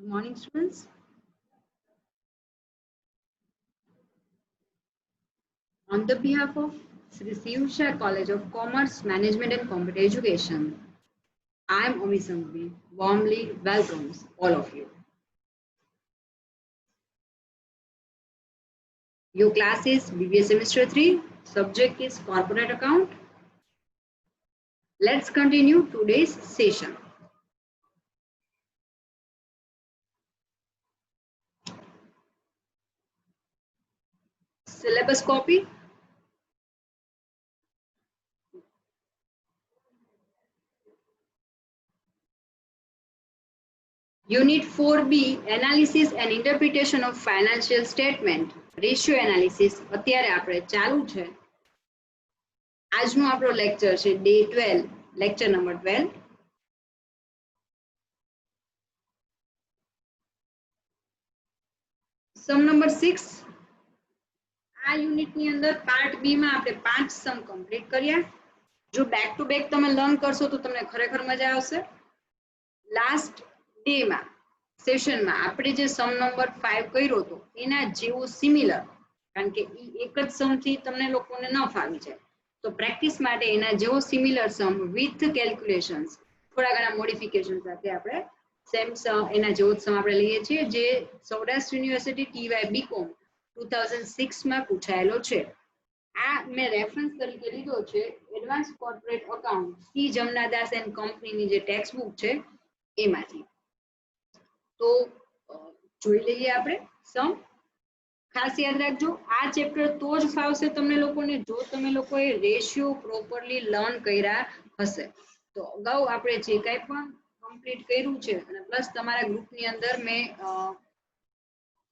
Good morning, students. On the behalf of Sri Siusha College of Commerce, Management and Computer Education, I am Ami Sanghvi, warmly welcomes all of you. Your class is BBA Semester 3, subject is Corporate Account. Let's continue today's session. Syllabus copy. Unit 4B, Analysis and Interpretation of Financial Statement, Ratio Analysis. અત્યારે આપણે ચાલુ છે. આજનો આપણો lecture છે day 12, lecture number 12. Sum number 6. આ યુનિટની અંદર પાર્ટ બી માં આપણે 5 સમ કમ્પ્લીટ કર્યા. જો બેક ટુ બેક તમે લર્ન કરશો તો તમને ખરેખર મજા આવશે. લાસ્ટ ડે માં સેશનમાં આપણે જે સમ નંબર 5 કર્યો હતો એના જેવો સિમિલર, કારણ કે એક જ સમ થી તમને લોકોને ન ફાવી જાય, તો પ્રેક્ટિસ માટે એના જેવો સિમિલર સમ વિથ કેલ્ક્યુલેશન્સ, થોડા ઘણા મોડિફિકેશન સાથે આપણે સેમ એના જેવો સમ આપણે લઈએ છીએ, જે સૌરાષ્ટ્ર યુનિવર્સિટી TY BCom 2006 માં પૂછાયેલો છે. આ મેં રેફરન્સ તરીકે લીધો છે advance corporate account C Jamnadas and કંપનીની જે ટેક્સ્ટ બુક છે એમાંથી. તો જોઈ લઈએ આપણે સમ. ખાસ યાદ રાખજો, આ ચેપ્ટર તો જ ફાવશે તમને લોકોને જો તમે લોકોએ રેશિયો પ્રોપરલી લર્ન કર્યા હશે. તો અગાઉ આપણે જે કાંઈ પણ કમ્પ્લીટ કર્યું છે અને પ્લસ તમારા ગ્રુપની અંદર મેં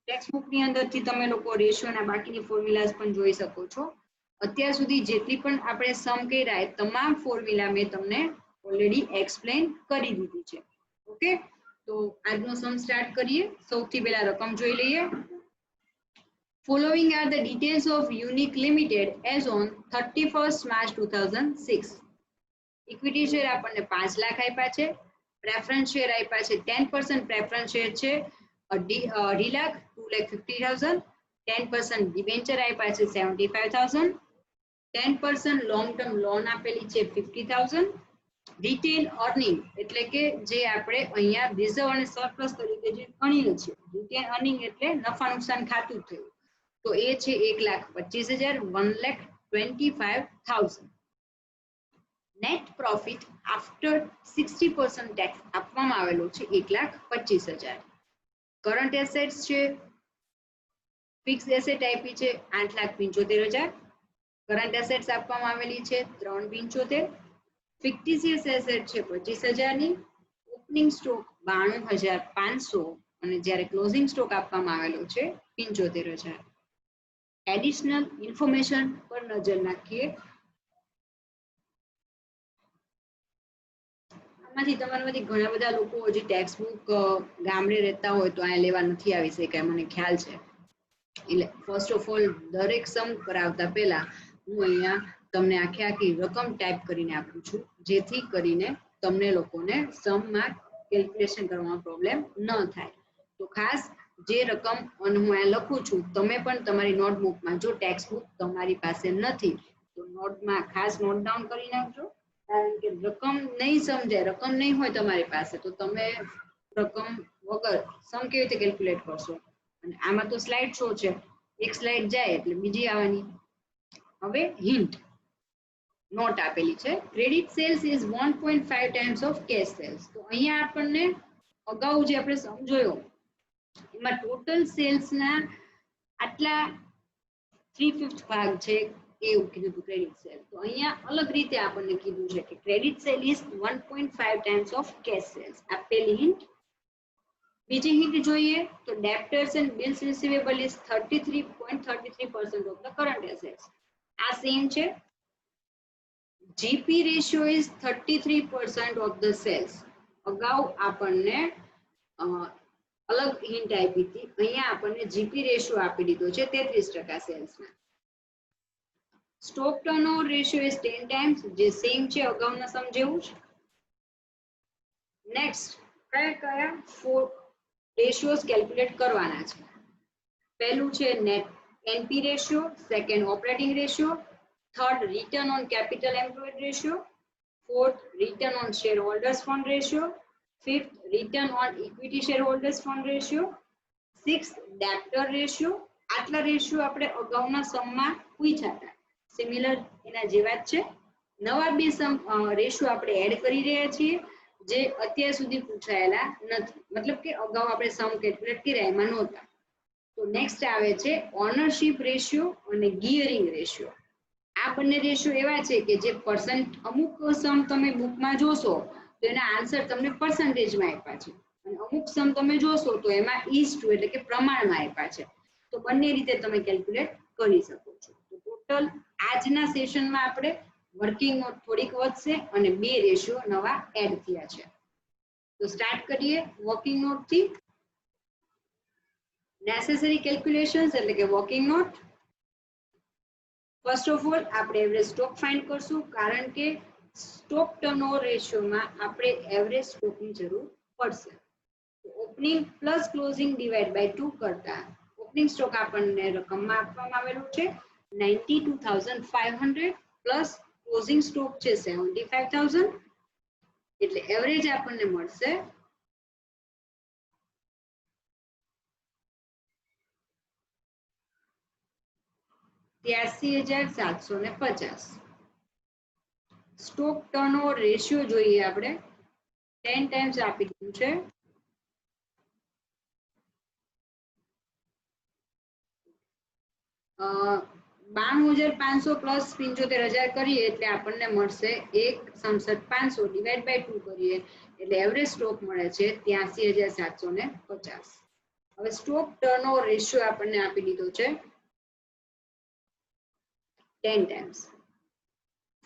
ટેક્સ્ટ બુકની અંદરથી તમે લોકો રેશિયોના બાકીની ફોર્મ્યુલાઝ પણ જોઈ શકો છો. અત્યાર સુધી જેટલી પણ આપણે સમ કર્યા એ તમામ ફોર્મ્યુલા મેં તમને ઓલરેડી એક્સપ્લેન કરી દીધી છે. ઓકે, તો આજનો સમ સ્ટાર્ટ કરીએ. સૌથી પહેલા રકમ જોઈ લઈએ. Following are the details of Unique Limited as on 31st March 2006. Equity share આપણને 5 લાખ આપ્યા છે. પ્રેફરન્સ શેર આપ્યા છે 10% પ્રેફરન્સ શેર છે 2.50 લાખ 2,50,000. 10% ડિબેન્ચર આપ્યા છે 75,000. 10% લોંગ ટર્મ લોન આપેલી છે 50,000. રિટેન અર્નિંગ એટલે કે જે આપણે અહીંયા રિઝર્વ અને સરપ્લસ તરીકે જે ગણીએ છીએ, રિટેન અર્નિંગ એટલે નફા નુકસાન ખાતું થયું, તો એ છે 1,25,000, 1,25,000. નેટ પ્રોફિટ આફ્ટર 60% ટેક્સ આપવામાં આવેલો છે 1,25,000. કરંટ એસેટ્સ છે, ફિક્સ એસેટ આપી છે 8,75,000. કરંટ એસેટ્સ આપવામાં આવેલી છે 3,75,000. ફિક્ટિશિયસ એસેટ છે 25,000 ની. ઓપનિંગ સ્ટોક 92,500 અને જ્યારે ક્લોઝિંગ સ્ટોક આપવામાં આવેલો છે 75,000. એડિશનલ ઇન્ફોર્મેશન પર નજર નાખીએ. આમાંથી તમારામાંથી ઘણા બધા લોકો હજી ટેક્સ્ટ બુક ગામડે રહેતા હોય તો અહીંયા લેવા નથી આવી શક્યા, મને ખ્યાલ છે. એટલે ફર્સ્ટ ઓફ ઓલ દરેક સમ કરાવતા પહેલા હું અહીંયા તમને આખી રકમ ટાઈપ કરીને આપું છું, જેથી કરીને તમને લોકોને સમમાં કેલ્ક્યુલેશન કરવામાં પ્રોબ્લેમ ન થાય. તો ખાસ જે રકમ અને હું અહીંયા લખું છું તમે પણ તમારી નોટબુકમાં, જો ટેક્સ્ટ બુક તમારી પાસે નથી તો નોટમાં ખાસ નોટ ડાઉન કરી નાખજો, કારણ કે રકમ નહીં સમજાય, રકમ નહીં હોય તમારી પાસે તો તમે રકમ વગર સમ કેવી રીતે કેલ્ક્યુલેટ કરશો. અને આમાં તો સ્લાઇડ શો છે, એક સ્લાઇડ જાય એટલે બીજી આવવાની. હવે હિન્ટ નોટ આપેલી છે. Credit sales is 1.5 times of cash sales. તો અહીંયા આપણને અગાઉ જે આપણે સમજાયો એમાં ટોટલ સેલ્સના આટલા 3/5 ભાગ છે એવું કીધું હતું ક્રેડિટ સેલ. તો અહીંયા અલગ રીતે આપણને કીધું છે કે credit sale is 1.5 times of cash sales. આ પહેલી હિન્ટ. બીજી હિન્ટ જોઈએ તો debtors and bills receivable is 33.33% of the current assets. આ સેમ છે. GP ratio is 33% of the sales. અગાઉ આપણને અલગ હિન્ટ આપી હતી, અહીંયા આપણને જીપી રેશિયો આપી દીધો છે 33% સેલ્સમાં. Stock turnover ratio is 10 times, જે સેમ છે અગાઉના સમ જેવું જ. નેક્સ્ટ કયા 4 રેશિયોઝ કેલ્ક્યુલેટ કરવાના છે. પહેલું છે net NP ratio, second operating ratio, third return on capital employed ratio, fourth return on shareholders fund ratio, fifth return on equity shareholders fund ratio, sixth debtor ratio. આટલા રેશિયો આપણે અગાઉના સમમાં પૂછ્યા હતા, સિમિલર એના જેવા જ છે. નવા બે રેશિયો આપણે એડ કરી રહ્યા છીએ જે અત્યાર સુધી પૂછાયેલા નથી, મતલબ કે અગાઉ આપણે સમ કેલ્ક્યુલેટ કર્યા એમાં નહોતા. તો નેક્સ્ટ આવે છે ઓનરશિપ રેશિયો અને ગિયરિંગ રેશિયો. આ બંને રેશિયો એવા છે કે જે અમુક સમ તમે બુકમાં જોશો તો એના આન્સર તમને પર્સન્ટેજમાં આપ્યા છે, અને અમુક સમ તમે જોશો તો એમાં ઇઝ ટુ એટલે કે પ્રમાણમાં આપ્યા છે. તો બંને રીતે તમે કેલ્ક્યુલેટ કરી શકો છો. તો ટોટલ આજના સેશનમાં આપણે વર્કિંગ નોટ થોડીક વધશે અને બે રેશિયો નવા એડ થયા છે. તો સ્ટાર્ટ કરીએ વર્કિંગ નોટ થી. નેસેસરી કેલ્ક્યુલેશન્સ એટલે કે working note. First of all આપણે એવરેજ સ્ટોક ફાઇન્ડ કરશું, કારણ કે સ્ટોક ટર્નઓવર રેશિયોમાં આપણે એવરેજ સ્ટોકની જરૂર પડશે. Opening plus closing divide by 2 કરતા ઓપનિંગ સ્ટોક આપણને રકમમાં આપવામાં આવેલું છે 92,500 પ્લસ ક્લોઝિંગ સ્ટોક છે 75,000, એટલે એવરેજ આપણને મળશે 83,750. સ્ટોક ટર્નઓવર રેશિયો જોઈએ આપણે 10 ટાઈમ્સ આપી દીધું છે. અ 92,500 પ્લસ 75,000 કરીએ એટલે આપણને મળશે 1,67,500 ડિવાઇડ બાય 2 કરીએ એટલે એવરેજ સ્ટોક મળે છે 83,750. હવે સ્ટોક ટર્નઓવર રેશિયો આપણને આપી દીધો છે 10 ટાઈમ્સ.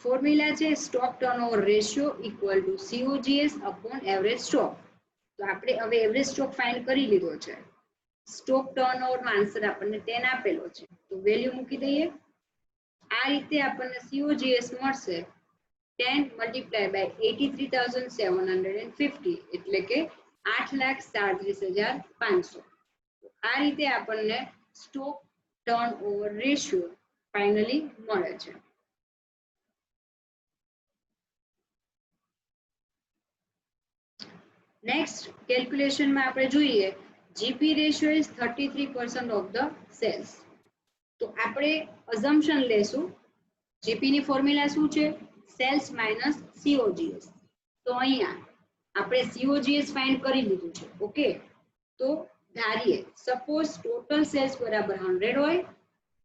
ફોર્મ્યુલા છે stock turnover ratio equal two COGS upon average stock. તો આપણે હવે એવરેજ સ્ટોક ફાઇન્ડ કરી લીધો છે. સ્ટોક ટર્નઓવરનો આન્સર આપણને 10 આપેલો છે, તો વેલ્યુ મૂકી દઈએ. આ રીતે આપણને COGS મળશે 10 મલ્ટીપ્લાય બાય 83,750 એટલે કે 8,37,500. આ રીતે આપણને સ્ટોક ટર્નઓવર રેશિયો ફાઇનલી મળે છે. નેક્સ્ટ કેલ્ક્યુલેશનમાં આપણે જોઈએ GP ratio is 33% of the sales. તો આપણે અઝમ્પશન લેશું જીપી ની ફોર્મ્યુલા શું છે સેલ્સ માઇનસ COGS. તો અહીંયા આપણે COGS ફાઇન્ડ કરી લીધું છે. ઓકે, તો ધારીએ સપોઝ ટોટલ સેલ્સ બરાબર 100 હોય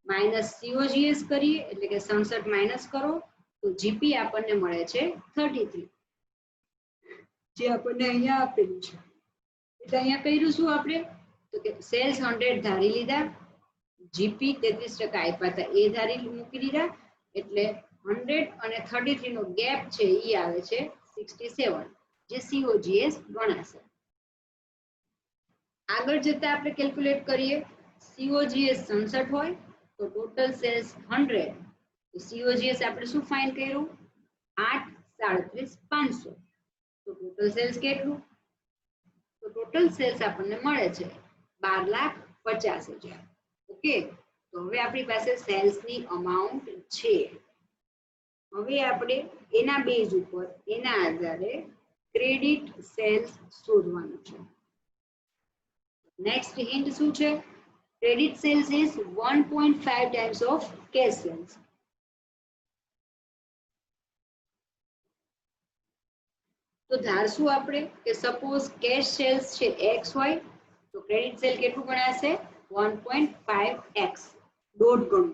માઇનસ COGS કરીએ એટલે કે 67 માઇનસ કરો તો જીપી આપણને મળે છે 33, જે આપણને અહીંયા આપેલું છે. એટલે અહીંયા કર્યું શું આપણે તો કે સેલ્સ 100 ધારી લીધા, જીપી 33% આપ્યા હતા એ ધારી મૂકી દીધા, એટલે 100 અને 33 નો ગેપ છે એ આવે છે 67, જે COGS ગણાશે. આગળ જતા આપણે કેલ્ક્યુલેટ કરીએ COGS 67 હોય તો ટોટલ સેલ્સ 100, તો COGS આપણે શું ફાઇન્ડ કર્યું 8,37,500. તો ટોટલ સેલ્સ કેટલું તો ટોટલ સેલ્સ આપણને મળે છે 12,50,000. ઓકે, તો હવે આપણી પાસે સેલ્સ ની અમાઉન્ટ છે. હવે આપણે એના બેઝ ઉપર એના આધારે ક્રેડિટ સેલ્સ શોધવાનું છે. નેક્સ્ટ હિન્ટ શું છે credit sales is 1.5 times of cash sales. તો ધારશું આપણે કે સપોઝ કેશ સેલ્સ છે x હોય તો ક્રેડિટ સેલ કેટલું ગણાશે 1.5x, દોઢ ગણું.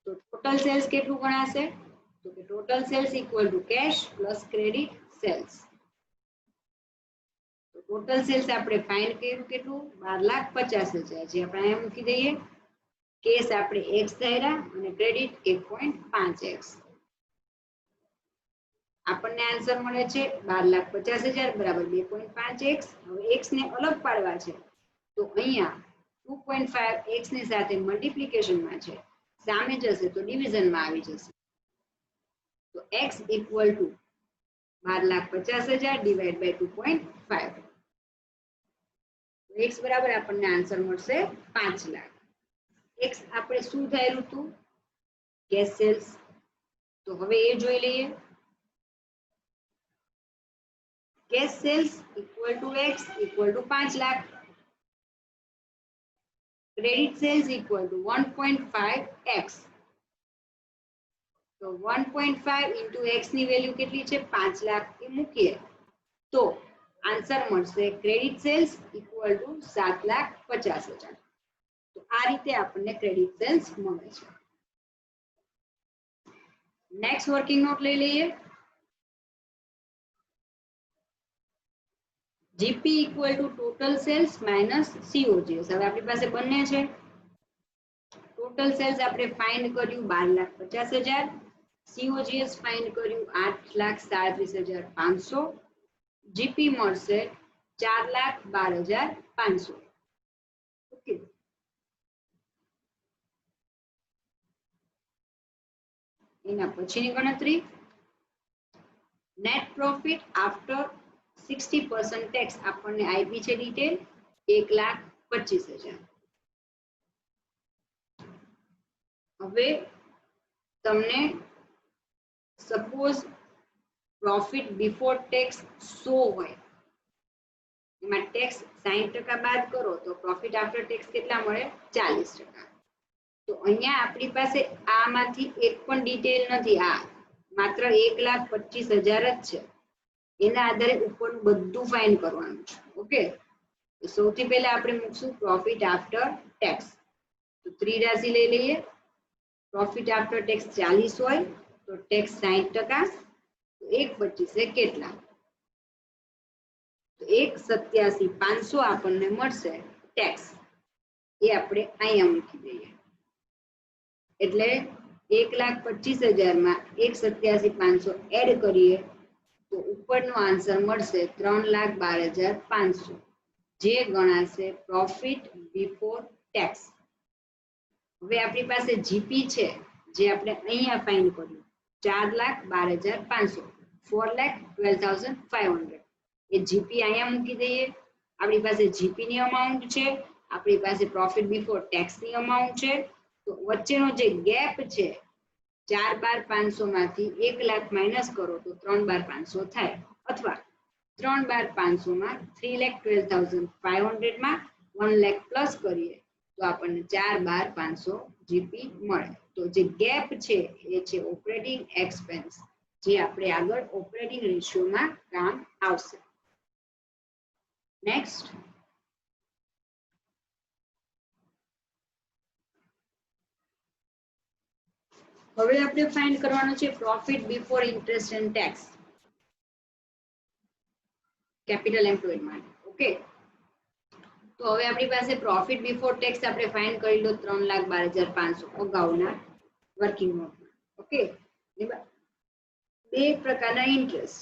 તો ટોટલ સેલ્સ કેટલું ગણાશે તો કે total sales equal to cash plus credit sales. તો ટોટલ સેલ્સ આપણે ફાઇન્ડ કર્યું કેટલું 12,50,000, જે આપણે અહીંયા મૂકી દઈએ. કેશ આપણે x ધાર્યા અને ક્રેડિટ 1.5x. આપણને આન્સર મળે છે 12,50,000 બરાબર 2.5x. હવે x ને અલગ પાડવા છે તો અહીંયા 2.5 x ની સાથે મલ્ટીપ્લિકેશનમાં છે, સામે જશે તો ડિવિઝનમાં આવી જશે. તો x equal to 12,50,000 divide by 2.5. x બરાબર આપણને આન્સર મળશે 5 લાખ. x આપણે શું ધાર્યું હતું? Cash sales. તો હવે એ જોઈ લઈએ. Cash sales equal to x equal to 5 lakh. Credit sales equal to 1.5x. તો 1.5 ઇન્ટુ x ની વેલ્યુ કેટલી છે? 5 લાખ. એ મૂકીએ તો આન્સર મળશે ક્રેડિટ સેલ્સ ઇક્વલ ટુ 7,50,000. તો આ રીતે આપણને ક્રેડિટ સેલ્સ મળે છે. નેક્સ્ટ વર્કિંગ નોટ લઈ લઈએ. GP equal to total sales minus COGS. હવે આપણી પાસે બંને છે. ટોટલ સેલ્સ આપણે ફાઇન્ડ કર્યું 12,50,000. COGS ફાઇન્ડ કર્યું 8,37,500. જીપી મળશે 4,12,500. ઓકે. એના પછીની ગણતરી નેટ પ્રોફિટ આફ્ટર 60% ટેક્સ આપણને આપી છે ડિટેલ 1,25,000. હવે તમને સપોઝ પ્રોફિટ બિફોર ટેક્સ 100 હોય, એમાં ટેક્સ 60% બાદ કરો તો પ્રોફિટ આફ્ટર ટેક્સ કેટલા મળે? 40%. તો અહીંયા આપણી પાસે આમાંથી એક પણ ડિટેલ નથી. આ માત્ર 1,25,000 જ છે. એના આધારે ઉપરનું બધું ફાઇન્ડ કરવાનું છે. ઓકે. તો સૌથી પહેલા આપણે મૂકશું પ્રોફિટ આફ્ટર ટેક્સ. તો ત્રિરાશી લઈ લઈએ. પ્રોફિટ આફ્ટર ટેક્સ 40 હોય તો ટેક્સ 60%. તો 1,25 કેટલા? તો 1,87,500 આપણને મળશે ટેક્સ. એ આપણે અહીંયા મૂકી દઈએ. એટલે 1,25,000 માં 1,87,500 એડ કરીએ તો ઉપરનો આન્સર મળશે 3,12,500, જે ગણાશે પ્રોફિટ બિફોર ટેક્સ. હવે આપણી પાસે જીપી છે, જે આપણે અહીંયા ફાઇન્ડ કર્યું 4,12,500, 4,12,500. એ જીપી અહીંયા મૂકી દઈએ. આપણી પાસે જીપી ની અમાઉન્ટ છે, આપણી પાસે પ્રોફિટ બિફોર ટેક્સ ની અમાઉન્ટ છે. તો વચ્ચેનો જે ગેપ છે 4,12,500 માંથી 1,00,000 માઇનસ કરો તો 3,12,500 થાય, અથવા 3,12,500 માં 3,12,500 માં 1,00,000 પ્લસ કરીએ તો આપણને 4,12,500 જીપી મળે. તો જે ગેપ છે એ છે ઓપરેટિંગ એક્સપેન્સ, જે આપણે આગળ ઓપરેટિંગ રેશિયોમાં કામ આવશે. નેક્સ્ટ હવે આપણે ફાઇન્ડ કરવાનું છે profit before interest and tax capital employed માટે. ઓકે. તો હવે આપણી પાસે પ્રોફિટ બિફોર ટેક્સ આપણે ફાઇન્ડ કરી લો 3,12,500 અગાઉના વર્કિંગ નોટમાં. ઓકે. બે પ્રકારના ઇન્ટરેસ્ટ,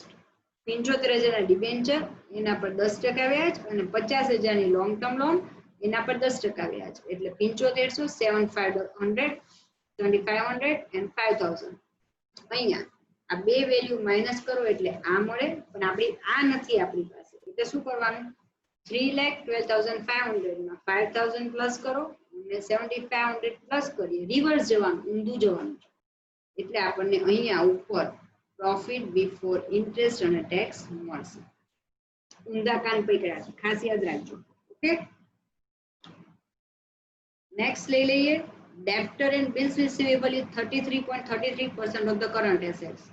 75,000 ડિબેન્ચર, એના પર 10% વ્યાજ, અને 50,000 ની લોંગ ટર્મ લોન, એના પર 10% વ્યાજ. એટલે 7500, 7,500, 2,500 and 5,000. અહીંયા આ બે વેલ્યુ માઇનસ કરો એટલે આ મળે, પણ આપણી આ નથી આપણી પાસે. એટલે શું કરવાનું? 3,12,500 માં 5,000 પ્લસ કરો અને 7,500 પ્લસ કરીએ. રિવર્સ જવાનું, ઊંધું જવાનું. એટલે આપણને અહીંયા ઉપર પ્રોફિટ બિફોર ઇન્ટરેસ્ટ અને ટેક્સ મળશે. ઊંધા કાન પકડ્યા છે, ખાસ યાદ રાખજો. ઓકે. નેક્સ્ટ લઈ લઈએ. Debtor and bills receivable is 33.33% of the current assets.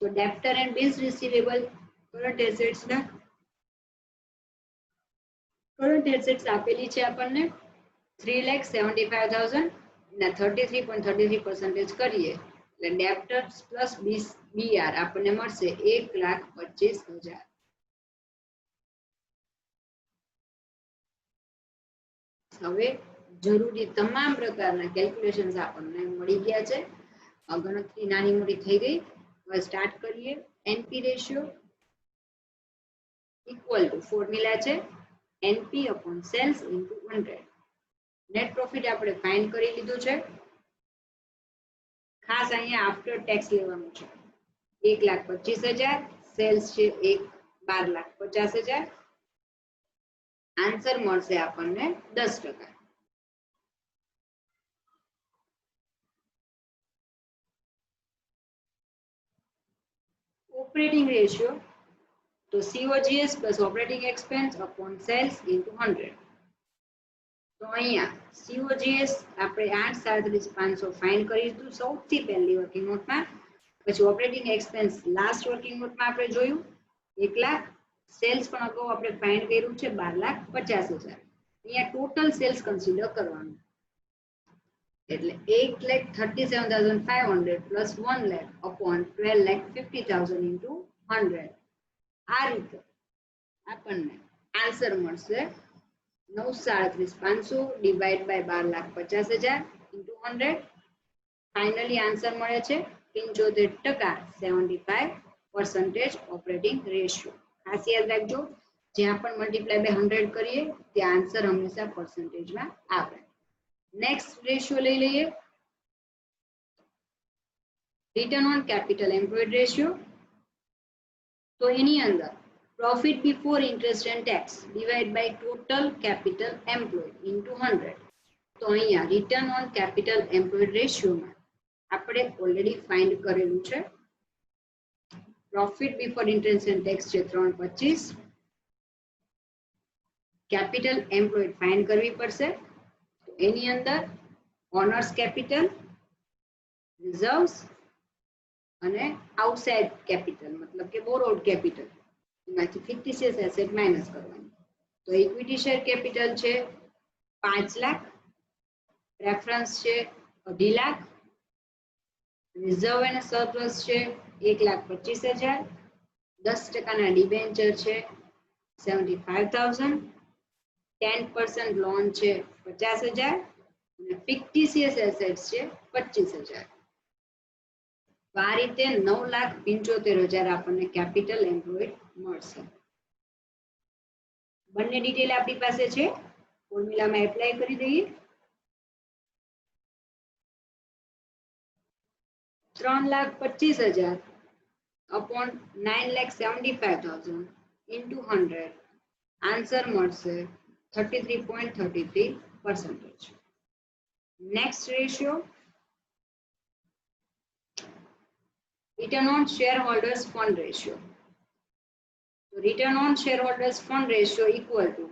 So debtor and bills receivable current assets ના current assets આપેલી છે આપણને 3,75,000 ના 33.33% કરીએ એટલે debtors plus BR આપણને મળશે 1,25,000. હવે જરૂરી તમામ પ્રકારના કેલ્ક્યુલેશન્સ આપણને મળી ગયા છે. ગણતરી નાની મોટી થઈ ગઈ. હવે સ્ટાર્ટ કરીએ. NP ratio equal to formula છે NP upon sales into 100. Net profit આપણે ફાઇન્ડ કરી લીધું છે. ખાસ અહીંયા આફ્ટર ટેક્સ લેવાનું છે. 1,25,000, સેલ્સ છે 12,50,000. આન્સર મળશે આપણને 10%. ઓપરેટિંગ રેશિયો તો COGS plus operating expense upon sales into 100. તો અહીંયા COGS આપણે 837,500 ફાઇન્ડ કરીશું સૌથી પહેલી વર્કિંગ નોટમાં. પછી ઓપરેટિંગ એક્સપેન્સ લાસ્ટ વર્કિંગ નોટમાં આપણે જોયું 1 લાખ. સેલ્સ પણ અગાઉ આપણે ફાઇન્ડ કર્યું છે 12,50,000. અહીંયા ટોટલ સેલ્સ કન્સિડર કરવાનું એટલે 8,37,500 પ્લસ 1 લાખ અપોન 12,50,000 ઇન્ટુ 100. આ રીતે આપણને આન્સર મળશે 9,37,500 divide by 12,50,000 into 100. Finally answer મળે છે 75%, 75% ઓપરેટિંગ રેશિયો. ખાસ યાદ રાખજો જ્યાં પણ મલ્ટીપ્લાય બાય 100 કરીએ ત્યાં આન્સર હંમેશા પર્સન્ટેજમાં આવે. નેક્સ્ટ રેશિયો લઈ લઈએ return on capital employed ratio. તો એની અંદર profit before interest and tax divide by total capital employed into 100. તો અહીંયા રિટર્ન ઓન કેપિટલ એમ્પ્લોયડ રેશિયોમાં આપણે ઓલરેડી ફાઇન્ડ કરેલું છે. Profit before interest and tax છે 325. કેપિટલ એમ્પ્લોયડ ફાઇન્ડ કરવી પડશે. તો એની અંદર ઓનર્સ કેપિટલ, રિઝર્વ્સ અને આઉટસાઇડ કેપિટલ મતલબ કે બોરોડ કેપિટલ એમાંથી ફિક્ટિશિયસ એસેટ માઇનસ કરવાની. તો ઇક્વિટી શેર કેપિટલ છે 5 લાખ, રેફરન્સ છે 2.5 લાખ, રિઝર્વ અને સરપ્લસ છે 1,25,000, 10% ડિબેન્ચર છે 75,000, 10% લોન છે 50,000 અને ફિક્ટિશિયસ એસેટ્સ છે 25,000. તો આ રીતે 9,75,000 આપણને કેપિટલ એમ્પ્લોયડ મળશે. બંને ડિટેલ આપણી પાસે છે ફોર્મ્યુલામાં એપ્લાય કરી દઈએ. 3,25,000 upon 9,75,000 into 100. આન્સર મળશે 33.33%. Next ratio return on shareholders fund ratio. So return on shareholders fund ratio equal to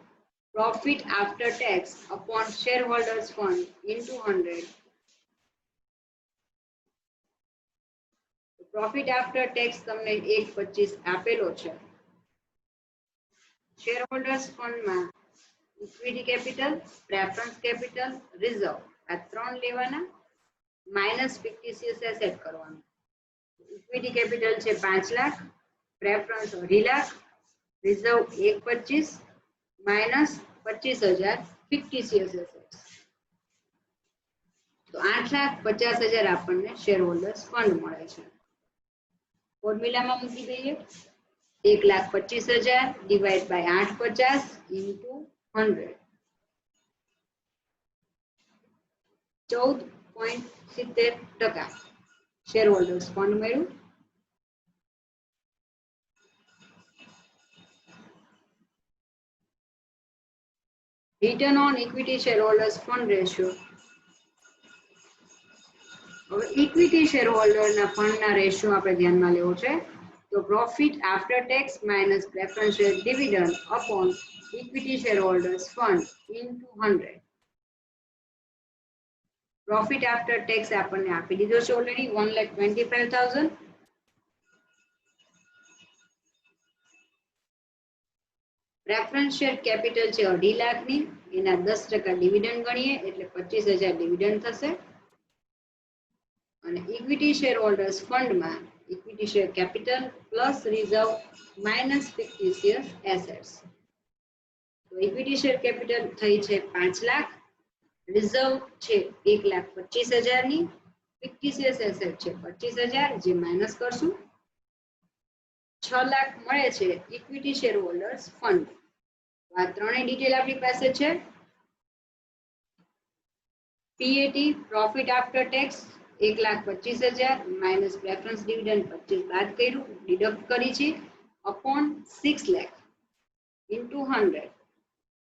profit after tax upon shareholders fund into 100. So profit after tax તમને 1.25 આપેલો છે. shareholders fund માં equity capital, preference capital, reserve આ ત્રણ લેવાના minus fictitious asset કરવાનું. Equity capital છે 5 lakh, preference 2.5 lakh, reserve 1.25 minus 25,000 fictitious assets. તો 8,50,000 આપણને શેર હોલ્ડર્સ ફંડ મળે છે. ફોર્મ્યુલામાં મૂકી દઈએ 1,25,000 divide by 850 into 100. 14.70% share holders fund મળ્યું. Return on equity share holders fund ratio. હવે ઇક્વિટી શેર હોલ્ડરના ફંડના રેશિયો આપણે ધ્યાનમાં લેવો છે. તો profit after tax minus preferential dividend upon equity share holders fund into 100. Profit after tax આપણને આપી દીધો છે ઓલરેડી 1,25,000. પ્રેફરન્સ શેર કેપિટલ છે 2.5 લાખની, એના 10% ડિવિડન્ડ ગણીએ એટલે 25,000 ડિવિડન્ડ થશે. અને ઇક્વિટી શેર હોલ્ડર્સ ફંડમાં equity share capital plus reserve minus fictitious assets. તો ઇક્વિટી શેર કેપિટલ થઈ છે 5 લાખ, રિઝર્વ છે 1,25,000 ની, ફિક્ટિશિયસ એસેટ છે 25,000 જે માઇનસ કરશું. 6 લાખ મળે છે ઇક્વિટી શેર હોલ્ડર્સ ફંડ. આ ત્રણેય ડિટેલ આપણી પાસે છે. PAT profit after tax 1,25,000 minus preference dividend 25 બાદ કર્યું, ડિડક્ટ કરી છે અપોન 6 લાખ ઇન્ટુ 100.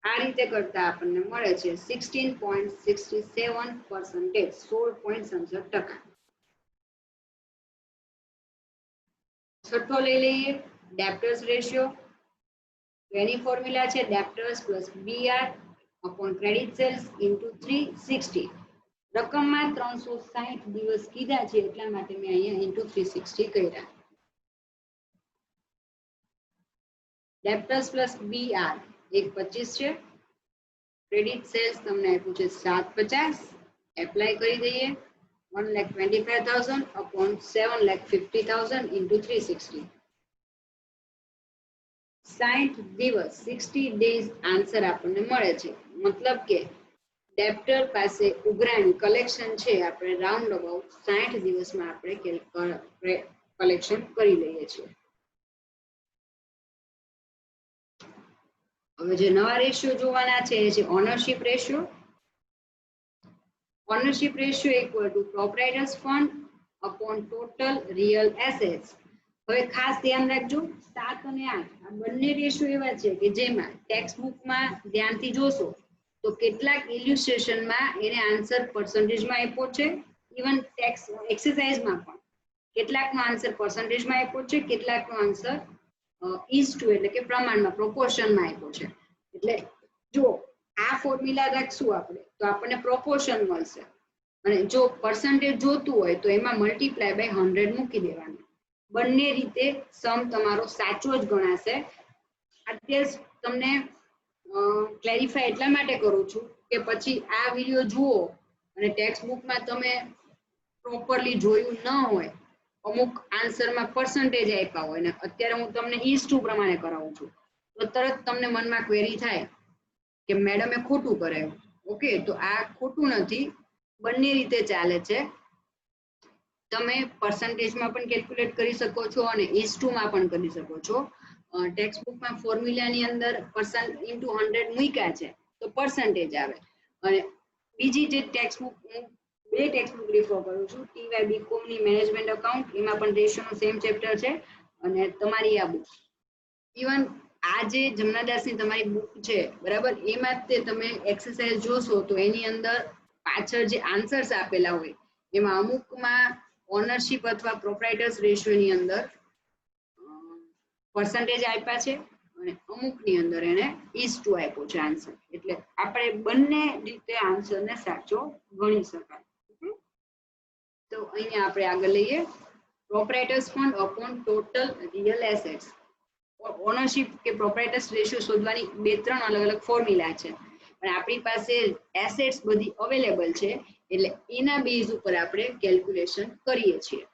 આ રીતે કરતા આપણને મળે છે 16.67%, 16.67%. છઠ્ઠો લઈ લઈએ ડેપ્ટર્સ રેશિયો. એની ફોર્મ્યુલા છે debtors plus BR upon credit sales into 360. રકમમાં 360 દિવસ કીધા છે એટલા માટે મેં અહીંયા ઇન્ટુ 360 કર્યા. ડેપ્ટર્સ પ્લસ બીઆર 125 છે. ક્રેડિટ સેલ્સ તમને આપ્યું છે 750. એપ્લાય કરી દઈએ 1,25,000 upon 7,50,000 into 360. 60 દિવસ 60 ડેઝ આન્સર આપણને મળે છે. મતલબ કે ડેપ્ટર પાસે ઉઘરાણી કલેક્શન છે આપણે રાઉન્ડ અબાઉટ 60 દિવસમાં આપણે કલેક્શન કરી લઈએ છીએ. હવે જે નવા રેશિયો જોવાના છે એ છે ownership ratio. Ownership ratio equal to proprietors fund upon total real assets. હવે ખાસ ધ્યાન રાખજો 7 અને 8 આ બંને રેશિયો એવા છે કે જેમાં ટેક્સ્ટ બુકમાં ધ્યાનથી જોશો તો કેટલાક ઇલ્યુસ્ટ્રેશનમાં એને આન્સર પર્સન્ટેજમાં આપ્યો છે. ઇવન ટેક્સ એક્સરસાઇઝમાં પણ કેટલાકનો આન્સર પર્સન્ટેજમાં આપ્યો છે, કેટલાકનો આન્સર ઇઝ ટુ એટલે કે પ્રમાણમાં પ્રોપોર્શનમાં આપ્યો છે. એટલે જો આ ફોર્મ્યુલા રાખશું આપણે તો આપણને પ્રોપોર્શન મળશે અને જો પર્સન્ટેજ જોતું હોય તો એમાં મલ્ટીપ્લાય બાય 100 મૂકી દેવાનું. બંને રીતે સમ તમારો સાચો જ ગણાશે. અત્યારે તમને ક્લેરિફાય એટલા માટે કરું છું કે પછી આ વિડિયો જુઓ અને ટેક્સ્ટ બુકમાં તમે પ્રોપરલી જોયું ન હોય, અમુક આન્સરમાં પર્સન્ટેજ આપ્યા હોય ને અત્યારે હું તમને ઇઝ ટુ પ્રમાણે કરાવું છું તો તરત તમને મનમાં ક્વેરી થાય કે મેડમે ખોટું કરાયું. ઓકે, તો આ ખોટું નથી, બંને રીતે ચાલે છે. તમે પર્સન્ટેજમાં પણ કેલ્ક્યુલેટ કરી શકો છો અને ઇઝ ટુ માં પણ કરી શકો છો. ટેક્સ્ટ બુકમાં ફોર્મ્યુલાની અંદર પર્સન્ટ ઇન્ટુ 100 મૂક્યા છે તો પર્સન્ટેજ આવે. અને બીજી જે ટેક્સ્ટ બુક હું બે ટેક્સ્ટ બુક રિફર કરું છું, ટીવાય બીકોમ ની મેનેજમેન્ટ એકાઉન્ટ, એમાં પણ રેશિયોનો સેમ ચેપ્ટર છે. અને તમારી આ બુક ઇવન આ જે જમનાદાસની તમારી બુક છે બરાબર, એમાં તે તમે એક્સરસાઇઝ જોશો તો એની અંદર પાછળ જે આન્સર્સ આપેલા હોય એમાં અમુકમાં ઓનરશિપ અથવા પ્રોપ્રાઇટર્સ રેશિયોની અંદર પર્સન્ટેજ આપ્યા છે અને અમુકની અંદર એને ઇઝ ટુ આપ્યો છે આન્સર. એટલે આપણે બંને રીતે આન્સરને સાચો ગણી શકાય. તો અહીંયા આપણે આગળ લઈએ proprietors fund upon total real assets. Ownership કે પ્રોપ્રાઇટર્સ રેશિયો શોધવાની 2-3 અલગ અલગ ફોર્મ્યુલા છે પણ આપણી પાસે એસેટ્સ બધી અવેલેબલ છે એટલે એના બેઝ ઉપર આપણે કેલ્ક્યુલેશન કરીએ છીએ.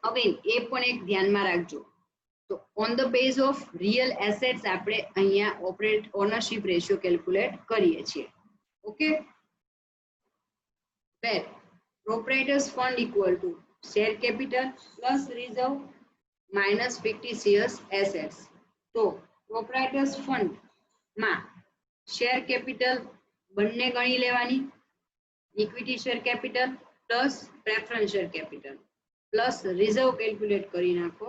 હવે એ પણ એક ધ્યાનમાં રાખજો. તો on the base of real assets આપણે અહીંયા ઓનરશિપ રેશિયો કેલ્ક્યુલેટ કરીએ છીએ. Okay, where proprietors fund equal to share capital plus reserve minus fictitious assets. તો પ્રોપ્રાઇટર્સ ફંડ માં શેર કેપિટલ બંને ગણી લેવાની, equity share capital plus preference share capital plus reserve calculate કરી નાખો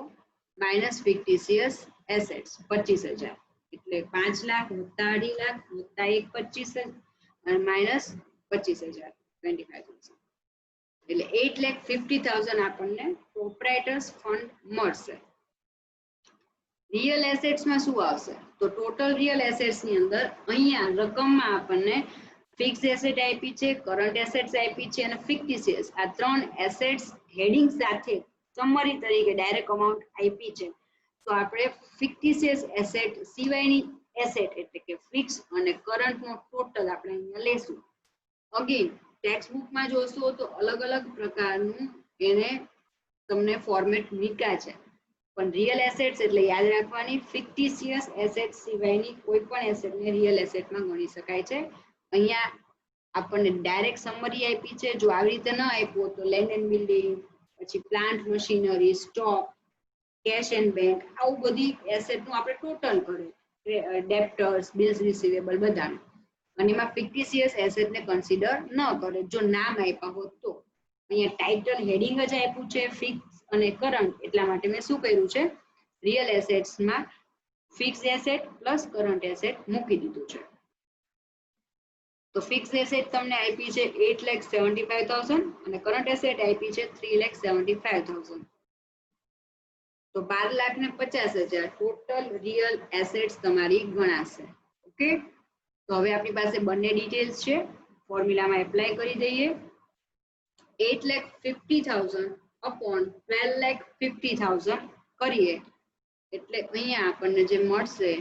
માઇનસ ફિક્ટિશિયસ એસેટ્સ 25,000 એટલે 5 લાખ વત્તા 2.5 લાખ વત્તા 1 25 અને માઇનસ 25,000 25,000 એટલે 8,50,000 આપણને પ્રોપ્રાઇટર્સ ફંડ મળશે. રિયલ એસેટ્સમાં શું આવશે તો ટોટલ રિયલ એસેટ્સ ની અંદર અહીંયા રકમમાં આપણને ફિક્સ એસેટ આપી છે, કરંટ એસેટ્સ આપી છે અને ફિક્ટિશિયસ આ 3 એસેટ્સ હેડિંગ સાથે સમરી તરીકે ડાયરેક્ટ અમાઉન્ટ આપી છે. તો આપણે ફિક્ટિશિયસ એસેટ સિવાયની એસેટ એટલે કે ફિક્સ અને કરંટ નો ટોટલ આપણે અહીંયા લેશું. અગેન ટેક્સ્ટ બુકમાં જોશો તો અલગ અલગ પ્રકારનું એને તમને ફોર્મેટ મૂક્યા છે પણ રિયલ એસેટ્સ એટલે યાદ રાખવાની ફિક્ટિશિયસ એસેટ સિવાયની કોઈ પણ એસેટને રિયલ એસેટમાં ગણી શકાય છે. અહીંયા આપણને ડાયરેક્ટ સમરી આપી છે. જો આવી રીતે ન આપ્યો તો લેન્ડ એન્ડ બિલ્ડિંગ, પછી plant machinery, stock, cache and bank, આવું બધી એસેટનું આપણે ટોટલ કરીએ, ડેપ્ટર્સ, બિલ્સ રિસીવેબલ બધાનું. અને એમાં ફિક્ટિશિયસ એસેટને કન્સિડર ન કરે જો નામ આપ્યા હોત તો. અહીંયા ટાઇટલ હેડિંગ જ આપ્યું છે ફિક્સ અને કરંટ એટલા માટે મેં શું કર્યું છે રિયલ એસેટ્સમાં fix asset plus current asset મૂકી દીધું છે. તો ફિક્સ એસેટ તમને આપી છે 8,75,000 અને કરંટ એસેટ આપી છે 3,75,000. તો 12,50,000 ટોટલ રિયલ એસેટ્સ તમારી ગણાશે. ઓકે, તો હવે આપણી પાસે બંને ડિટેલ્સ છે, ફોર્મ્યુલામાં એપ્લાય કરી દઈએ. 8,50,000 upon 12,50,000 કરીએ એટલે અહીંયા આપણને જે મળશે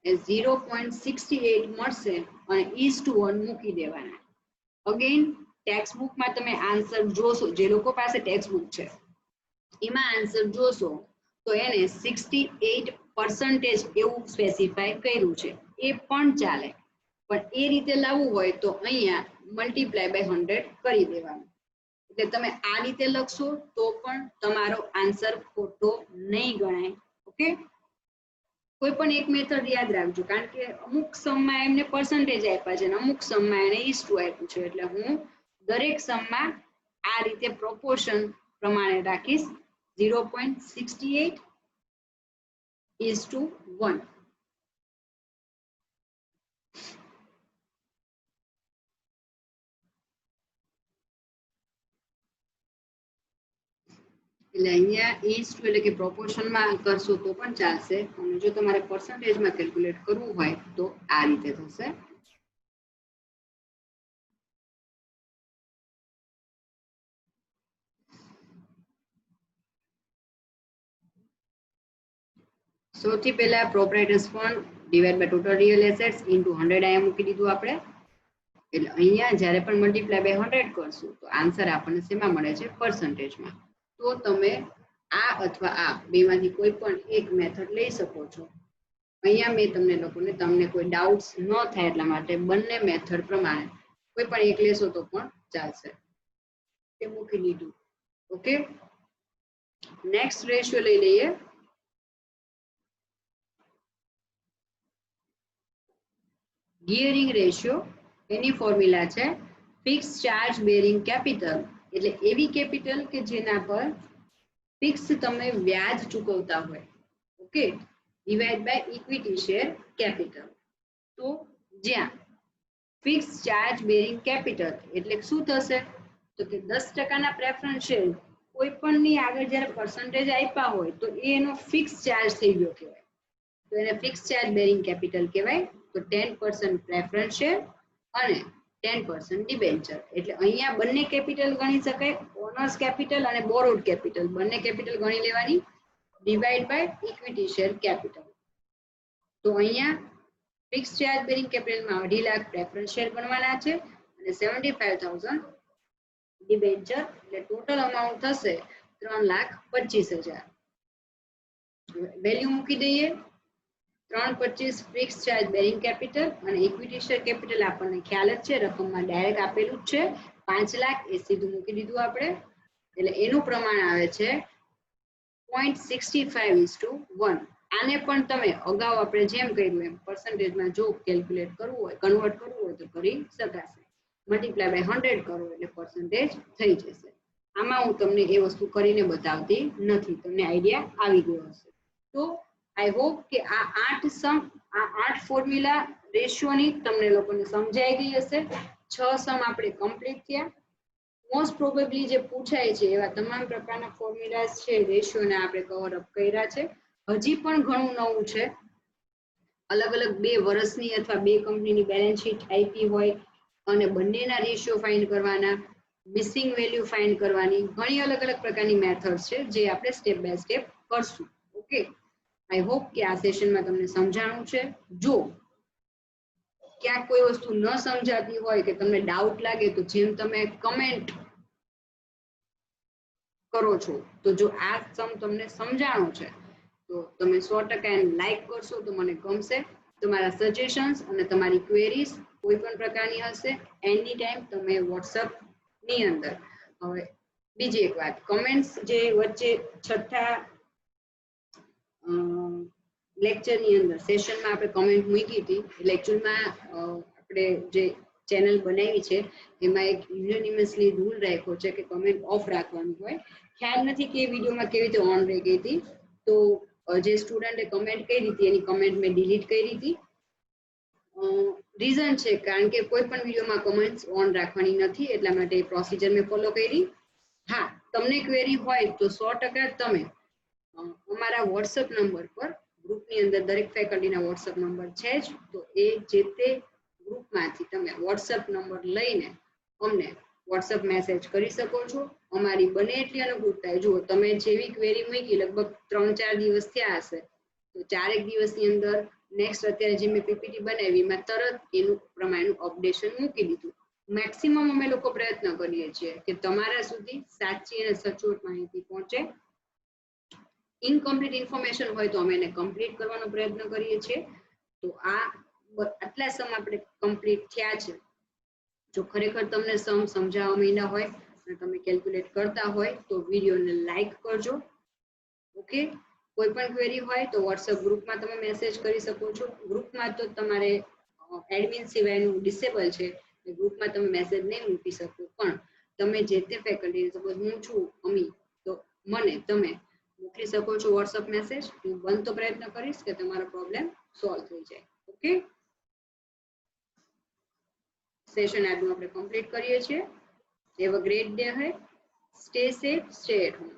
એ 0.68 મળશે અને is/1 મૂકી દેવાના. અગેન ટેક્સ્ટ બુકમાં તમે આન્સર જોશો, જે લોકો પાસે ટેક્સ્ટ બુક છે એમાં આન્સર જોશો તો એને 68% એવું સ્પેસિફાય કર્યું છે. એ પણ ચાલે, પણ એ રીતે લાવવું હોય તો અહીંયા મલ્ટીપ્લાય બાય 100 કરી દેવાનું. એટલે તમે આ રીતે લખશો તો પણ તમારો આન્સર ખોટો નહીં ગણાય. ઓકે, કોઈ પણ એક મેથડ યાદ રાખજો, કારણ કે અમુક સમમાં એમને પર્સન્ટેજ આપ્યા છે અને અમુક સમમાં એને is/2 આપ્યું છે. એટલે હું દરેક સમમાં આ રીતે પ્રોપોર્શન પ્રમાણે રાખીશ 0.68 is/1. એટલે અહીંયા is/2 એટલે કે પ્રોપોર્શનમાં કરશો તો પણ ચાલશે, અને જો તમારે પર્સન્ટેજમાં કેલ્ક્યુલેટ કરવું હોય તો આ રીતે થશે. સૌથી પહેલા proprietors fund divide by total real assets into 100 અહીંયા મૂકી દીધું આપણે. એટલે અહીંયા જ્યારે પણ મલ્ટીપ્લાય બાય 100 કરશું તો આન્સર આપણને શેમાં મળે છે? પર્સન્ટેજમાં. તો તમે આ અથવા આ બેમાંથી કોઈ પણ એક મેથડ લઈ શકો છો. અહીંયા મેં તમને કોઈ ડાઉટ્સ ન થાય એટલા માટે બંને મેથડ પ્રમાણે કોઈ પણ એક લેશો તો પણ ચાલશે. એ મૂકી દીધું. ઓકે, નેક્સ્ટ રેશિયો લઈ લઈએ. ગિયરિંગ રેશિયો, એની ફોર્મ્યુલા છે ફિક્સ ચાર્જ બેરિંગ કેપિટલ, એટલે એવી કેપિટલ કે જેના પર ફિક્સ તમે વ્યાજ ચૂકવતા હોય. Okay, divide by equity share capital. તો જ્યાં ફિક્સ ચાર્જ બેરિંગ કેપિટલ એટલે શું થશે? તો કે 10% પ્રેફરન્સ શેર કોઈ પણની આગળ જ્યારે પર્સન્ટેજ આપ્યા હોય તો એનો ફિક્સ ચાર્જ થઈ ગયો કહેવાય, તો એને ફિક્સ ચાર્જ બેરિંગ કેપિટલ કહેવાય. તો 10% પ્રેફરન્સ શેર અને 10% ડિબેન્ચર. એટલે અહીંયા બંને કેપિટલ ગણી શકાય, ઓનર્સ કેપિટલ અને બોરોડ કેપિટલ બંને કેપિટલ ગણી લેવાની, divide by equity share capital. તો અહીંયા ફિક્સ ચાર્જ બેરિંગ કેપિટલમાં 2.5 લાખ પ્રેફરન્સ શેર ગણવાના છે અને 75,000 ડિબેન્ચર, એટલે ટોટલ અમાઉન્ટ થશે 3,25,000. વેલ્યુ મૂકી દઈએ. 3.25 ફિક્સ ચાર્જ બેરિંગ કેપિટલ અને ઇક્વિટી શેર કેપિટલ આપણને ખ્યાલ જ છે, રકમમાં ડાયરેક્ટ આપેલું જ છે 5 લાખ, એ સીધું મૂકી દીધું આપણે. એટલે એનું પ્રમાણ આવે છે 0.65:1. આને પણ તમે અગાઉ આપણે જેમ કર્યું એમ પર્સન્ટેજમાં જો કેલ્ક્યુલેટ કરવું હોય, કન્વર્ટ કરવું હોય તો કરી શકાશે. મલ્ટીપ્લાય બાય 100 કરો એટલે પર્સન્ટેજ થઈ જશે. આમાં હું તમને એ વસ્તુ કરીને બતાવતી નથી, તમને આઈડિયા આવી ગયો હશે. તો આઈ હોપ કે આ 8 ફોર્મ્યુલા રેશિયોની તમને લોકોને સમજાઈ ગઈ હશે. 6 સમ આપણે કમ્પ્લીટ થયા. મોસ્ટ પ્રોબેબલી જે પૂછાય છે એવા તમામ પ્રકારના ફોર્મ્યુલાસ છે, રેશિયોને આપણે કવર અપ કર્યા છે. હજી પણ ઘણું નવું છે. અલગ અલગ 2 વર્ષની અથવા 2 કંપનીની બેલેન્સ શીટ આપી હોય અને બંનેના રેશિયો ફાઇન્ડ કરવાના, મિસિંગ વેલ્યુ ફાઇન્ડ કરવાની, ઘણી અલગ અલગ પ્રકારની મેથડ્સ છે જે આપણે સ્ટેપ બાય સ્ટેપ કરશું. ઓકે, આઈ હોપ કે આ સેશનમાં તમને સમજાણું છે. જો ક્યાંક કોઈ વસ્તુ ન સમજાતી હોય કે તમને ડાઉટ લાગે તો જેમ તમે કમેન્ટ કરો છો, તો જો આ સમ તમને સમજાણો છે તો તમે 100% એને લાઈક કરશો તો મને ગમશે. તમારા સજેશન્સ અને તમારી ક્વેરીઝ કોઈ પણ પ્રકારની હશે એની ટાઈમ તમે વોટ્સઅપ ની અંદર. હવે બીજી એક વાત, કમેન્ટ્સ જે વચ્ચે છઠ્ઠા લેક્ચરની અંદર સેશનમાં આપણે કમેન્ટ મૂકી હતી, એટલે એકચ્યુઅલમાં આપણે જે ચેનલ બનાવી છે એમાં એક યુનિવર્સલી રૂલ રાખ્યો છે કે કમેન્ટ ઓફ રાખવાનું હોય. ખ્યાલ નથી કે વિડીયોમાં કેવી રીતે ઓન રહી ગઈ હતી, તો જે સ્ટુડન્ટે કમેન્ટ કરી હતી એની કમેન્ટ મેં ડિલીટ કરી હતી. રીઝન છે કારણ કે કોઈ પણ વિડીયોમાં કમેન્ટ્સ ઓન રાખવાની નથી, એટલા માટે પ્રોસિજર મેં ફોલો કરી. હા, તમને ક્વેરી હોય તો 100% તમે અમારા વોટ્સઅપ નંબર પર, ગ્રુપની અંદર દરેક ફેકલ્ટીના વોટ્સઅપ નંબર છે જ, તો એ જે તે ગ્રુપમાંથી તમે વોટ્સઅપ નંબર લઈને અમને વોટ્સઅપ મેસેજ કરી શકો છો. અમારી બને એટલી અનુકૂળતા, જુઓ તમે જેવી ક્વેરી મૂકી લગભગ 3-4 દિવસ થયા હશે, તો 4 દિવસની અંદર નેક્સ્ટ અત્યારે જે મેં પીપીટી બનાવી એમાં તરત એનું પ્રમાણેનું અપડેશન મૂકી દીધું. મેક્સિમમ અમે લોકો પ્રયત્ન કરીએ છીએ કે તમારા સુધી સાચી અને સચોટ માહિતી પહોંચે. ઇનકમ્પ્લીટ ઇન્ફોર્મેશન હોય તો અમે એને કમ્પ્લીટ કરવાનો પ્રયત્ન કરીએ છીએ. તો આ આટલા સમ આપણે કમ્પ્લીટ થયા છે. જો ખરેખર તમને સમ સમજાવવા માંડ્યા હોય અને તમે કેલ્ક્યુલેટ કરતા હોય તો વિડીયોને લાઈક કરજો. ઓકે, કોઈ પણ ક્વેરી હોય તો વોટ્સએપ ગ્રુપમાં તમે મેસેજ કરી શકો છો. ગ્રુપમાં તો તમારે એડમિન સિવાયનું ડિસેબલ છે, ગ્રુપમાં તમે મેસેજ નહીં મૂકી શકો, પણ તમે જે તે ફેકલ્ટી, સપોઝ હું છું અમી, તો મને તમે મોકલી શકો છો વોટ્સએપ મેસેજ. હું બનતો પ્રયત્ન કરીશ કે તમારો પ્રોબ્લેમ સોલ્વ થઈ જાય. ઓકે, સેશન આજનું આપણે કમ્પ્લીટ કરીએ છીએ. Have a great day. Stay safe, stay at home.